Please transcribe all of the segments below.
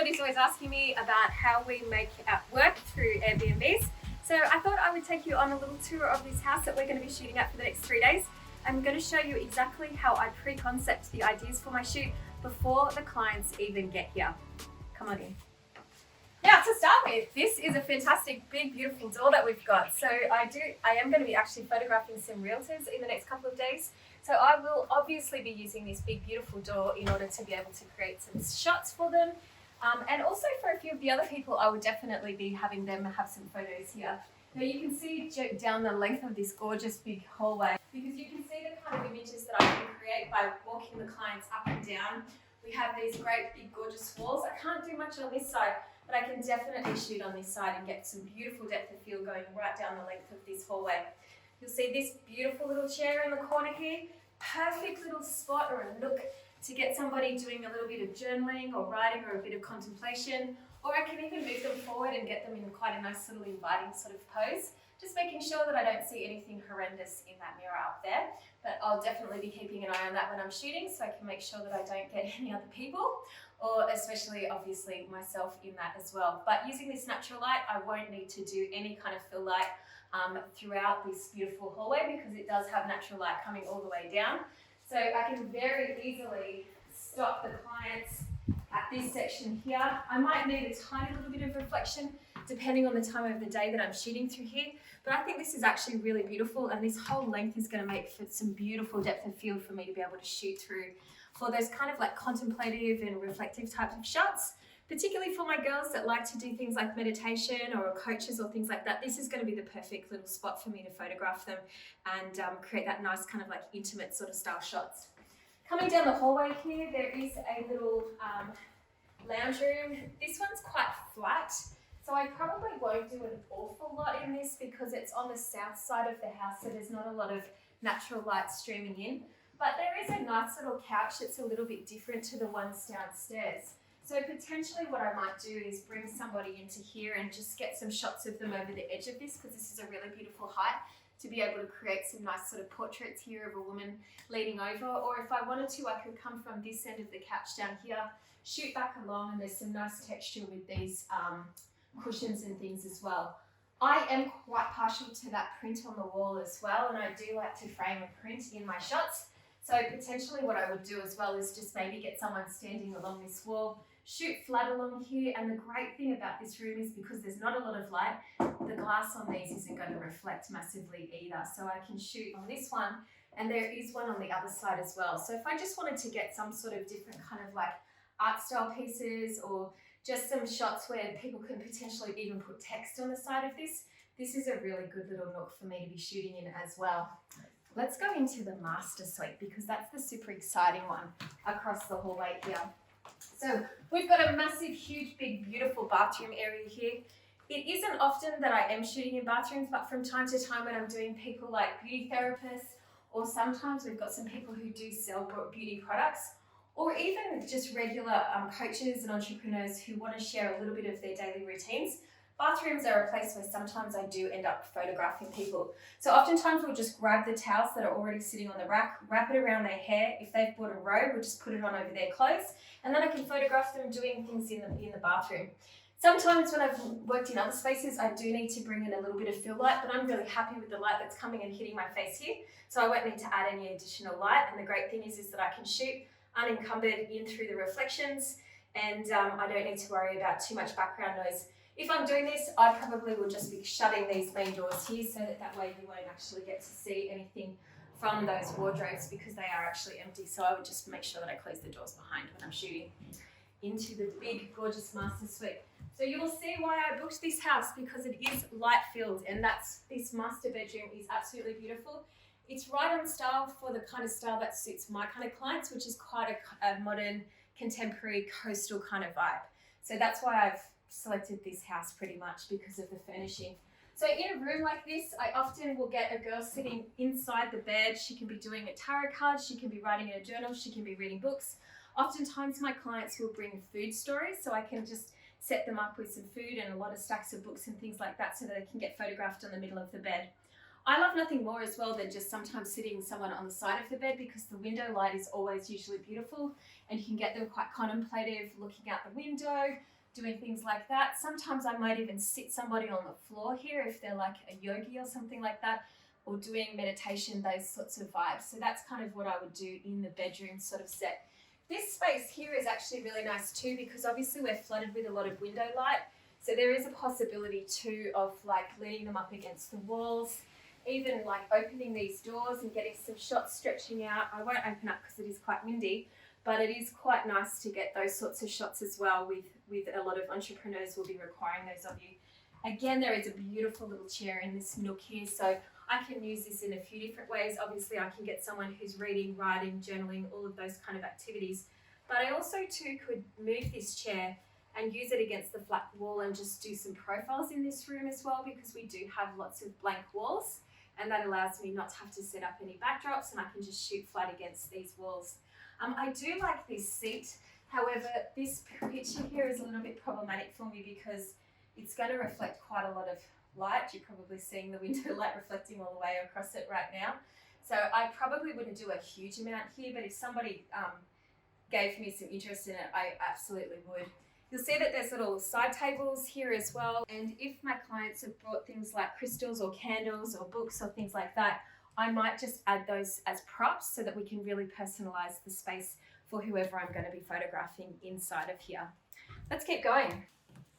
everybody's always asking me about how we make it work through Airbnbs. So I thought I would take you on a little tour of this house that we're going to be shooting at for the next 3 days. I'm going to show you exactly how I pre-concept the ideas for my shoot before the clients even get here. Come on in. Now, to start with, this is a fantastic, big, beautiful door that we've got. So I am going to be actually photographing some realtors in the next couple of days. So I will obviously be using this big, beautiful door in order to be able to create some shots for them. And also for a few of the other people, I would definitely be having them have some photos here. Now you can see down the length of this gorgeous big hallway, because you can see the kind of images that I can create by walking the clients up and down. We have these great big gorgeous walls. I can't do much on this side, but I can definitely shoot on this side and get some beautiful depth of field going right down the length of this hallway. You'll see this beautiful little chair in the corner here. Perfect little spot or a nook to get somebody doing a little bit of journaling or writing or a bit of contemplation. Or I can even move them forward and get them in quite a nice little inviting sort of pose. Just making sure that I don't see anything horrendous in that mirror up there. But I'll definitely be keeping an eye on that when I'm shooting so I can make sure that I don't get any other people, or especially obviously myself in that as well. But using this natural light, I won't need to do any kind of fill light throughout this beautiful hallway because it does have natural light coming all the way down. So I can very easily stop the clients at this section here. I might need a tiny little bit of reflection depending on the time of the day that I'm shooting through here. But I think this is actually really beautiful, and this whole length is going to make for some beautiful depth of field for me to be able to shoot through for those kind of like contemplative and reflective types of shots. Particularly for my girls that like to do things like meditation or coaches or things like that, this is going to be the perfect little spot for me to photograph them and create that nice kind of like intimate sort of style shots. Coming down the hallway here, there is a little lounge room. This one's quite flat, so I probably won't do an awful lot in this because it's on the south side of the house, so there's not a lot of natural light streaming in. But there is a nice little couch that's a little bit different to the ones downstairs. So potentially what I might do is bring somebody into here and just get some shots of them over the edge of this, because this is a really beautiful height to be able to create some nice sort of portraits here of a woman leaning over. Or if I wanted to, I could come from this end of the couch down here, shoot back along, and there's some nice texture with these cushions and things as well. I am quite partial to that print on the wall as well, and I do like to frame a print in my shots. So potentially what I would do as well is just maybe get someone standing along this wall, shoot flat along here. And the great thing about this room is because there's not a lot of light, the glass on these isn't going to reflect massively either. So I can shoot on this one, and there is one on the other side as well. So if I just wanted to get some sort of different kind of like art style pieces, or just some shots where people can potentially even put text on the side of this, this is a really good little nook for me to be shooting in as well. Let's go into the master suite because that's the super exciting one across the hallway here. So we've got a massive, huge, big, beautiful bathroom area here. It isn't often that I am shooting in bathrooms, but from time to time when I'm doing people like beauty therapists, or sometimes we've got some people who do sell beauty products, or even just regular coaches and entrepreneurs who want to share a little bit of their daily routines. Bathrooms are a place where sometimes I do end up photographing people. So oftentimes we'll just grab the towels that are already sitting on the rack, wrap it around their hair. If they've bought a robe, we'll just put it on over their clothes, and then I can photograph them doing things in the bathroom. Sometimes when I've worked in other spaces, I do need to bring in a little bit of fill light, but I'm really happy with the light that's coming and hitting my face here, so I won't need to add any additional light. And the great thing is that I can shoot unencumbered in through the reflections, and I don't need to worry about too much background noise. If I'm doing this, I probably will just be shutting these main doors here so that way you won't actually get to see anything from those wardrobes because they are actually empty. So I would just make sure that I close the doors behind when I'm shooting into the big, gorgeous master suite. So you will see why I booked this house, because it is light filled, and this master bedroom is absolutely beautiful. It's right on style for the kind of style that suits my kind of clients, which is quite a modern, contemporary, coastal kind of vibe. So that's why I've selected this house pretty much, because of the furnishing. So in a room like this, I often will get a girl sitting inside the bed. She can be doing a tarot card, she can be writing in a journal, she can be reading books. Oftentimes my clients will bring food stories, so I can just set them up with some food and a lot of stacks of books and things like that so that they can get photographed in the middle of the bed. I love nothing more as well than just sometimes sitting someone on the side of the bed, because the window light is always usually beautiful and you can get them quite contemplative, looking out the window, doing things like that. Sometimes I might even sit somebody on the floor here if they're like a yogi or something like that, or doing meditation, those sorts of vibes. So that's kind of what I would do in the bedroom sort of set. This space here is actually really nice too, because obviously we're flooded with a lot of window light. So there is a possibility too of like leaning them up against the walls, even like opening these doors and getting some shots stretching out. I won't open up because it is quite windy, but it is quite nice to get those sorts of shots as well. With a lot of entrepreneurs will be requiring those of you. Again, there is a beautiful little chair in this nook here, so I can use this in a few different ways. Obviously, I can get someone who's reading, writing, journaling, all of those kind of activities. But I also too could move this chair and use it against the flat wall and just do some profiles in this room as well, because we do have lots of blank walls, and that allows me not to have to set up any backdrops, and I can just shoot flat against these walls. I do like this seat. However, this picture here is a little bit problematic for me because it's going to reflect quite a lot of light. You're probably seeing the window light reflecting all the way across it right now. So I probably wouldn't do a huge amount here, but if somebody gave me some interest in it, I absolutely would. You'll see that there's little side tables here as well. And if my clients have brought things like crystals or candles or books or things like that, I might just add those as props so that we can really personalize the space for whoever I'm going to be photographing inside of here. Let's keep going.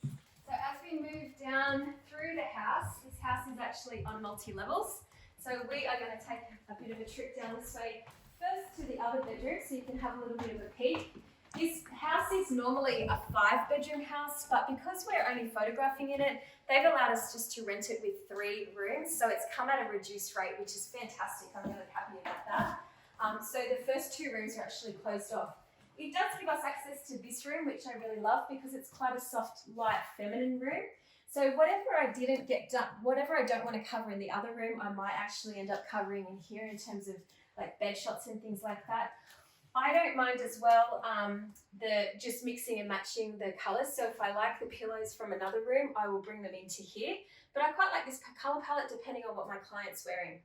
So as we move down through the house, this house is actually on multi-levels. So we are going to take a bit of a trip down this way first to the other bedroom so you can have a little bit of a peek. This house is normally a 5-bedroom house, but because we're only photographing in it, they've allowed us just to rent it with 3 rooms. So it's come at a reduced rate, which is fantastic. I'm really happy about that. So the first 2 rooms are actually closed off. It does give us access to this room, which I really love because it's quite a soft, light, feminine room. So whatever I didn't get done, whatever I don't want to cover in the other room, I might actually end up covering in here in terms of like bed shots and things like that. I don't mind as well the just mixing and matching the colours. So if I like the pillows from another room, I will bring them into here. But I quite like this colour palette depending on what my client's wearing.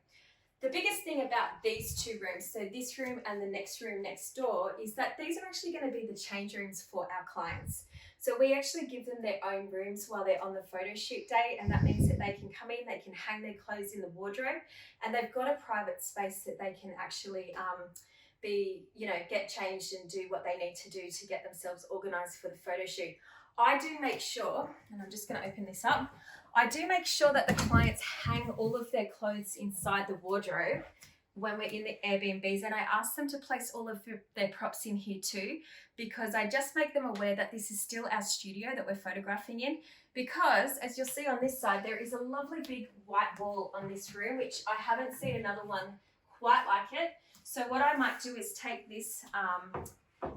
The biggest thing about these 2 rooms, so this room and the next room next door, is that these are actually going to be the change rooms for our clients. So we actually give them their own rooms while they're on the photo shoot day, and that means that they can come in, they can hang their clothes in the wardrobe, and they've got a private space that they can actually get changed and do what they need to do to get themselves organised for the photo shoot. I do make sure, and I'm just going to open this up, I do make sure that the clients hang all of their clothes inside the wardrobe when we're in the Airbnbs, and I ask them to place all of their props in here too, because I just make them aware that this is still our studio that we're photographing in, because as you'll see on this side, there is a lovely big white wall on this room, which I haven't seen another one quite like it. So what I might do is take this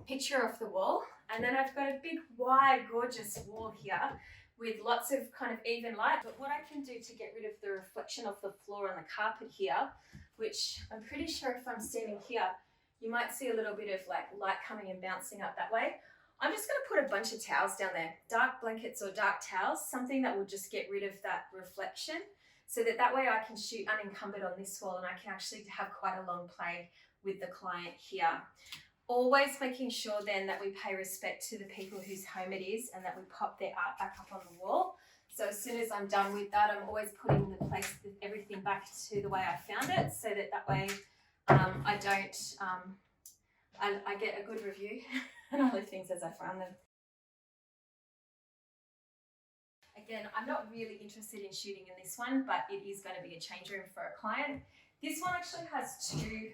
picture off the wall, and then I've got a big wide gorgeous wall here with lots of kind of even light. But what I can do to get rid of the reflection of the floor and the carpet here, which I'm pretty sure if I'm standing here, you might see a little bit of like light coming and bouncing up that way. I'm just going to put a bunch of towels down there, dark blankets or dark towels, something that will just get rid of that reflection, so that way I can shoot unencumbered on this wall and I can actually have quite a long play with the client here. Always making sure then that we pay respect to the people whose home it is and that we pop their art back up on the wall. So as soon as I'm done with that, I'm always putting everything back to the way I found it, so that way I get a good review and I leave things as I found them. Again, I'm not really interested in shooting in this one, but it is going to be a change room for a client. This one actually has 2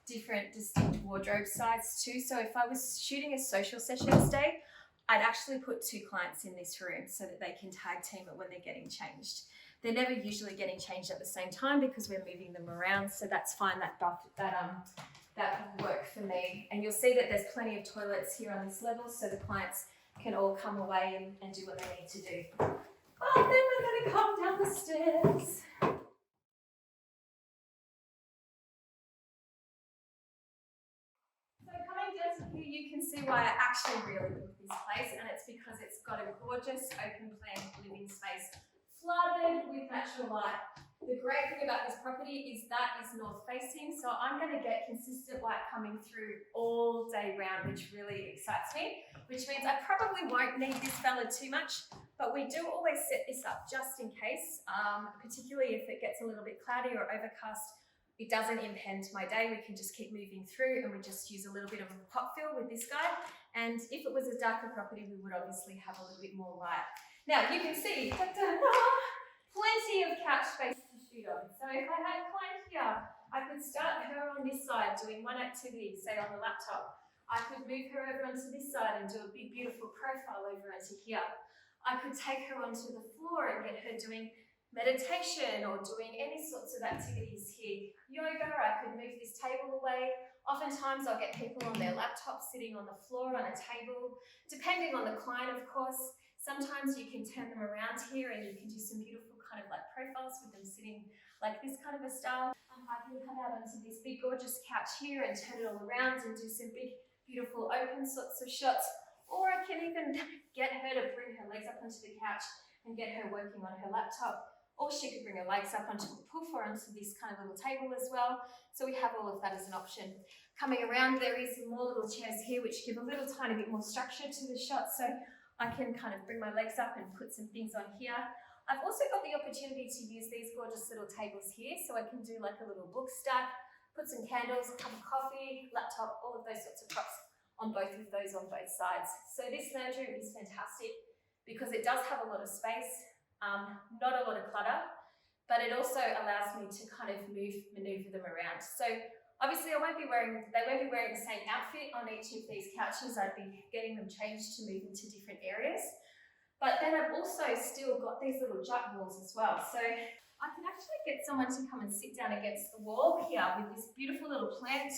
different distinct wardrobe sides too. So if I was shooting a social sessions day, I'd actually put 2 clients in this room so that they can tag team it when they're getting changed. They're never usually getting changed at the same time because we're moving them around, so that's fine. That will work for me. And you'll see that there's plenty of toilets here on this level, so the clients can all come away and do what they need to do. Oh, then we're going to come down the stairs. So coming down to here, you can see why I actually really love this place, and it's because it's got a gorgeous open plan living space flooded with natural light. The great thing about this property is that is north facing, so I'm going to get consistent light coming through all day round, which really excites me, which means I probably won't need this fella too much, but we do always set this up just in case, particularly if it gets a little bit cloudy or overcast. It doesn't impede my day, we can just keep moving through, and we just use a little bit of a pop fill with this guy. And if it was a darker property, we would obviously have a little bit more light. Now you can see, plenty of couch space to shoot on. So if I had a client here, I could start her on this side doing one activity, say on the laptop. I could move her over onto this side and do a big beautiful profile over onto here. I could take her onto the floor and get her doing meditation or doing any sorts of activities here. Yoga, I could move this table away. Oftentimes I'll get people on their laptop sitting on the floor on a table, depending on the client of course. Sometimes you can turn them around here and you can do some beautiful kind of like profiles with them sitting like this kind of a style. I can come out onto this big gorgeous couch here and turn it all around and do some big beautiful open sorts of shots. Or I can even get her to bring her legs up onto the couch and get her working on her laptop. Or she could bring her legs up onto the poof or onto this kind of little table as well. So we have all of that as an option. Coming around, there is some more little chairs here which give a little tiny bit more structure to the shot. So I can kind of bring my legs up and put some things on here. I've also got the opportunity to use these gorgeous little tables here, so I can do like a little book stack, put some candles, a cup of coffee, laptop, all of those sorts of props on both of those on both sides. So this lounge room is fantastic because it does have a lot of space, not a lot of clutter, but it also allows me to kind of maneuver them around. So obviously they won't be wearing the same outfit on each of these couches. I'd be getting them changed to move into different areas. But then I've also still got these little jut walls as well. So I can actually get someone to come and sit down against the wall here with this beautiful little plant.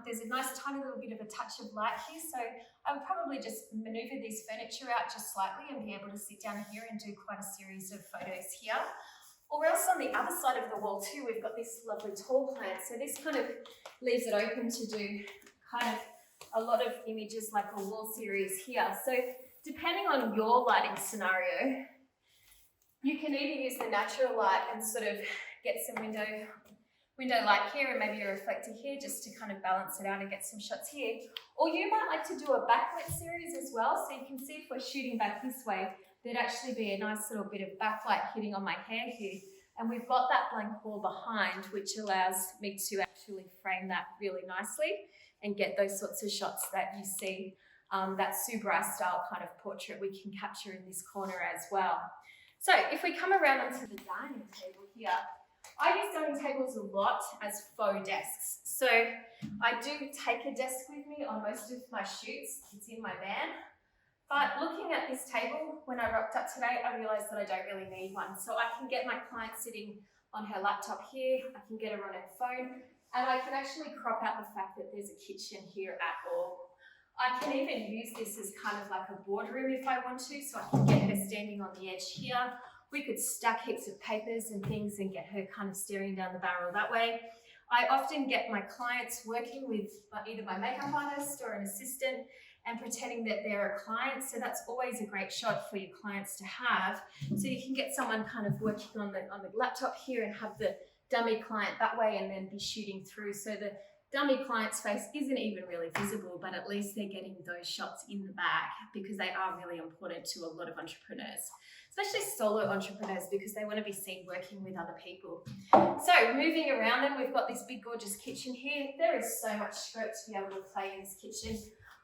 There's a nice tiny little bit of a touch of light here. So I would probably just maneuver this furniture out just slightly and be able to sit down here and do quite a series of photos here. Or else on the other side of the wall too, we've got this lovely tall plant. So this kind of leaves it open to do kind of a lot of images like a wall series here. So depending on your lighting scenario, you can either use the natural light and sort of get some window light here and maybe a reflector here just to kind of balance it out and get some shots here. Or you might like to do a backlit series as well. So you can see if we're shooting back this way, there'd actually be a nice little bit of backlight hitting on my hair here. And we've got that blank wall behind, which allows me to actually frame that really nicely and get those sorts of shots that you see, that Subrai style kind of portrait we can capture in this corner as well. So if we come around onto the dining table here, I use dining tables a lot as faux desks. So I do take a desk with me on most of my shoots. It's in my van. But looking at this table, when I rocked up today, I realized that I don't really need one. So I can get my client sitting on her laptop here, I can get her on her phone, and I can actually crop out the fact that there's a kitchen here at all. I can even use this as kind of like a boardroom if I want to, so I can get her standing on the edge here. We could stack heaps of papers and things and get her kind of staring down the barrel that way. I often get my clients working with either my makeup artist or an assistant and pretending that they're a client. So that's always a great shot for your clients to have. So you can get someone kind of working on the laptop here and have the dummy client that way and then be shooting through. So the dummy client's face isn't even really visible, but at least they're getting those shots in the back because they are really important to a lot of entrepreneurs, especially solo entrepreneurs, because they want to be seen working with other people. So moving around then, we've got this big gorgeous kitchen here. There is so much scope to be able to play in this kitchen.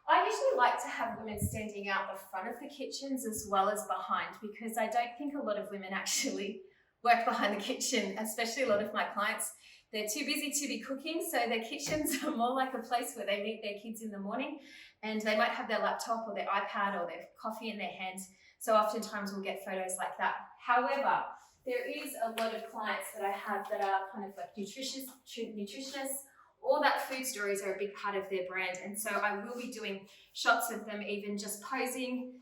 I usually like to have women standing out the front of the kitchens as well as behind, because I don't think a lot of women actually work behind the kitchen, especially a lot of my clients. They're too busy to be cooking, so their kitchens are more like a place where they meet their kids in the morning, and they might have their laptop or their iPad or their coffee in their hands. So oftentimes we'll get photos like that. However, there is a lot of clients that I have that are kind of like nutritionists, or that food stories are a big part of their brand. And so I will be doing shots of them even just posing,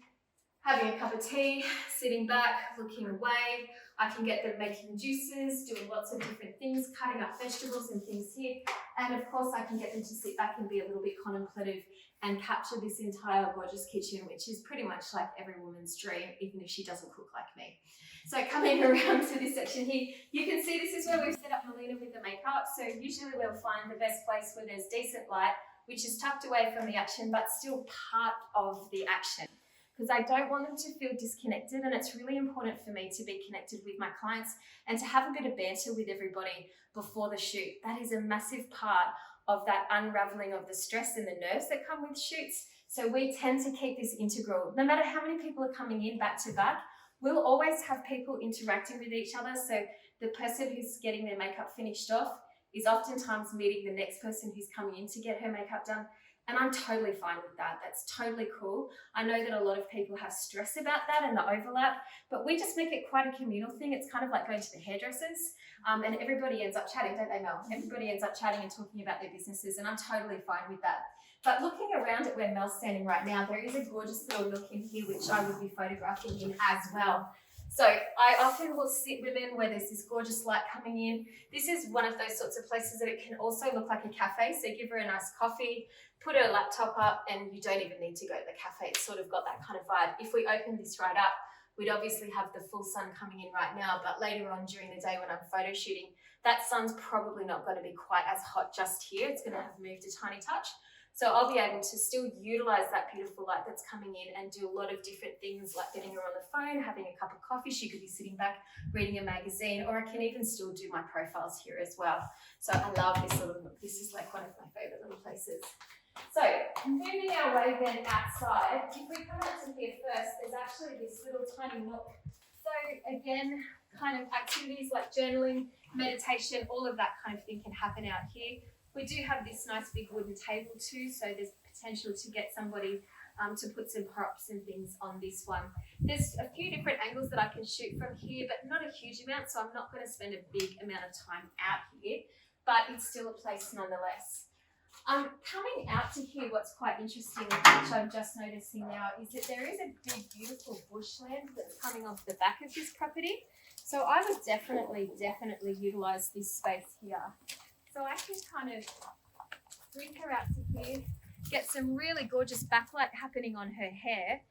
having a cup of tea, sitting back, looking away, I can get them making juices, doing lots of different things, cutting up vegetables and things here. And of course, I can get them to sit back and be a little bit contemplative and capture this entire gorgeous kitchen, which is pretty much like every woman's dream, even if she doesn't cook like me. So coming around to this section here, you can see this is where we've set up Melina with the makeup. So usually we'll find the best place where there's decent light, which is tucked away from the action, but still part of the action. Because I don't want them to feel disconnected, and it's really important for me to be connected with my clients and to have a bit of banter with everybody before the shoot. That is a massive part of that unraveling of the stress and the nerves that come with shoots. So we tend to keep this integral. No matter how many people are coming in back to back, we'll always have people interacting with each other. So the person who's getting their makeup finished off is oftentimes meeting the next person who's coming in to get her makeup done. And I'm totally fine with that. That's totally cool. I know that a lot of people have stress about that and the overlap, but we just make it quite a communal thing. It's kind of like going to the hairdressers, and everybody ends up chatting, don't they, Mel? Everybody ends up chatting and talking about their businesses, and I'm totally fine with that. But looking around at where Mel's standing right now, there is a gorgeous little nook in here which I would be photographing in as well. So I often will sit women where there's this gorgeous light coming in. This is one of those sorts of places that it can also look like a cafe. So give her a nice coffee, put her laptop up, and you don't even need to go to the cafe. It's sort of got that kind of vibe. If we open this right up, we'd obviously have the full sun coming in right now, but later on during the day when I'm photo shooting, that sun's probably not going to be quite as hot just here. It's going to have moved a tiny touch. So I'll be able to still utilize that beautiful light that's coming in and do a lot of different things like getting her on the phone, having a cup of coffee. She could be sitting back reading a magazine, or I can even still do my profiles here as well. So I love this little nook. This is like one of my favorite little places. So moving our way then outside, if we come out to here first, there's actually this little tiny nook. So again, kind of activities like journaling, meditation, all of that kind of thing can happen out here. We do have this nice big wooden table too, so there's potential to get somebody to put some props and things on this one. There's a few different angles that I can shoot from here, but not a huge amount, so I'm not going to spend a big amount of time out here, but it's still a place nonetheless. Coming out to here, what's quite interesting, which I'm just noticing now, is that there is a big, beautiful bushland that's coming off the back of this property. So I would definitely utilize this space here. So I can kind of bring her out to here, get some really gorgeous backlight happening on her hair,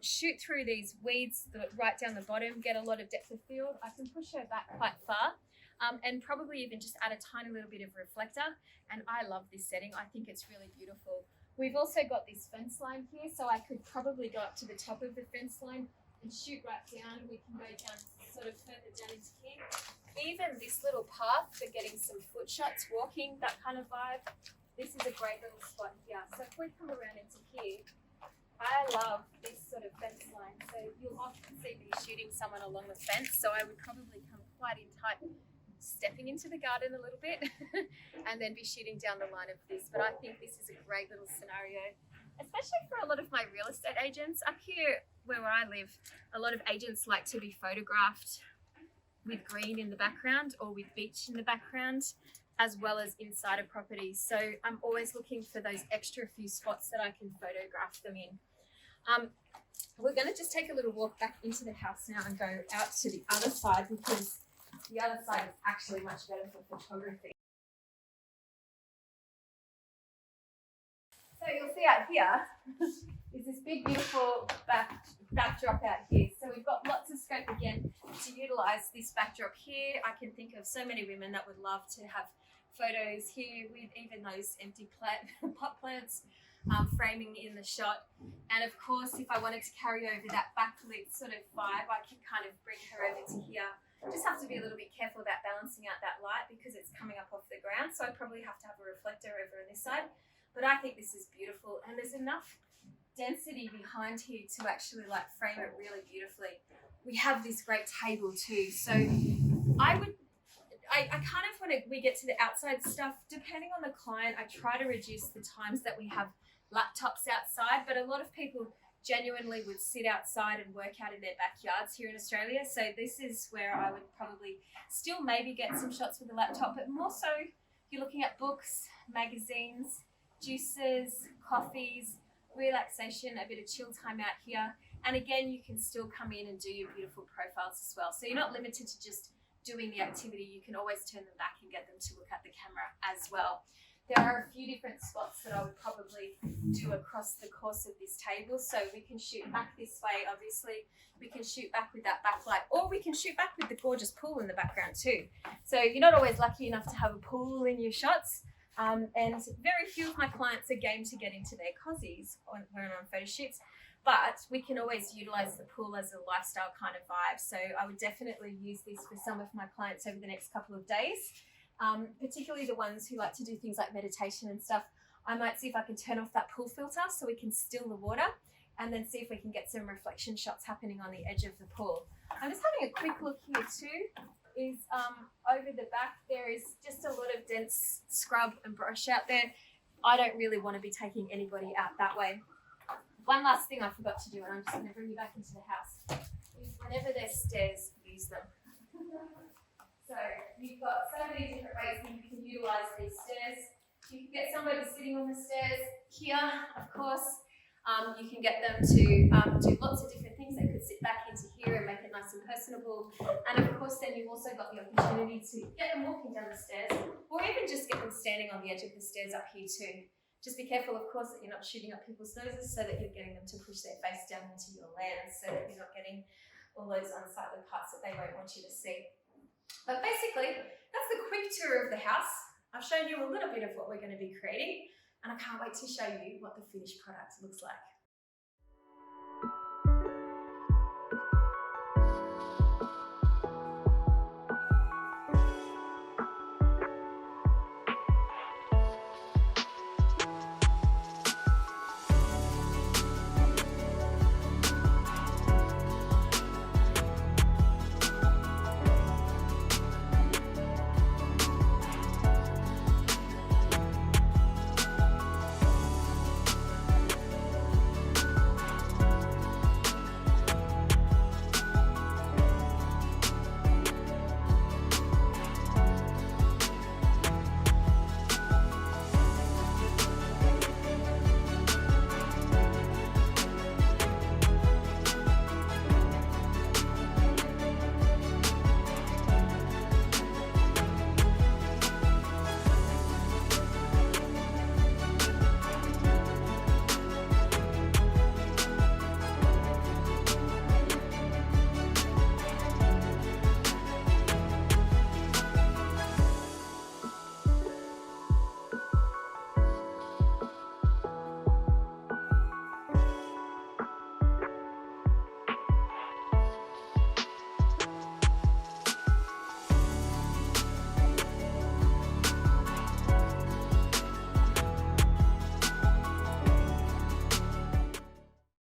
shoot through these weeds right down the bottom, get a lot of depth of field. I can push her back quite far, and probably even just add a tiny little bit of reflector. And I love this setting. I think it's really beautiful. We've also got this fence line here, so I could probably go up to the top of the fence line and shoot right down. We can go down sort of further down into here. Even this little path for getting some foot shots, walking, that kind of vibe. This is a great little spot here. So if we come around into here, I love this sort of fence line. So you'll often see me shooting someone along the fence. So I would probably come quite in tight, stepping into the garden a little bit and then be shooting down the line of this. But I think this is a great little scenario, especially for a lot of my real estate agents. Up here where I live, a lot of agents like to be photographed with green in the background or with beach in the background, as well as inside a property. So I'm always looking for those extra few spots that I can photograph them in. We're going to just take a little walk back into the house now and go out to the other side, because the other side is actually much better for photography. So you'll see out here is this big beautiful backdrop out here. So we've got lots of scope again to utilize this backdrop here. I can think of so many women that would love to have photos here with even those empty pot plants framing in the shot. And of course, if I wanted to carry over that backlit sort of vibe, I could kind of bring her over to here. Just have to be a little bit careful about balancing out that light because it's coming up off the ground. So I probably have to have a reflector over on this side. But I think this is beautiful, and there's enough density behind here to actually like frame it really beautifully. We have this great table too. So I kind of, when we get to the outside stuff, depending on the client, I try to reduce the times that we have laptops outside, but a lot of people genuinely would sit outside and work out in their backyards here in Australia. So this is where I would probably still maybe get some shots with a laptop, but more so you're looking at books, magazines, juices, coffees, relaxation, a bit of chill time out here. And again, you can still come in and do your beautiful profiles as well. So you're not limited to just doing the activity. You can always turn them back and get them to look at the camera as well. There are a few different spots that I would probably do across the course of this table. So we can shoot back this way, obviously. We can shoot back with that backlight, or we can shoot back with the gorgeous pool in the background too. So you're not always lucky enough to have a pool in your shots. And very few of my clients are game to get into their cozies when on photo shoots. But we can always utilize the pool as a lifestyle kind of vibe. So I would definitely use this for some of my clients over the next couple of days. Particularly the ones who like to do things like meditation and stuff. I might see if I can turn off that pool filter so we can still the water, and then see if we can get some reflection shots happening on the edge of the pool. I'm just having a quick look here too. Is over the back there is just a lot of dense scrub and brush out there. I don't really want to be taking anybody out that way. One last thing I forgot to do, and I'm just going to bring you back into the house, is whenever there's stairs, use them. So you've got so many different ways that you can utilise these stairs. You can get somebody sitting on the stairs here, of course. You can get them to do lots of different things. They could sit back into here and make it nice and personable. And of course, then you've also got the opportunity to get them walking down the stairs, or even just get them standing on the edge of the stairs up here too. Just be careful, of course, that you're not shooting up people's noses, so that you're getting them to push their face down into your lens, so that you're not getting all those unsightly parts that they won't want you to see. But basically, that's the quick tour of the house. I've shown you a little bit of what we're going to be creating, and I can't wait to show you what the finished product looks like.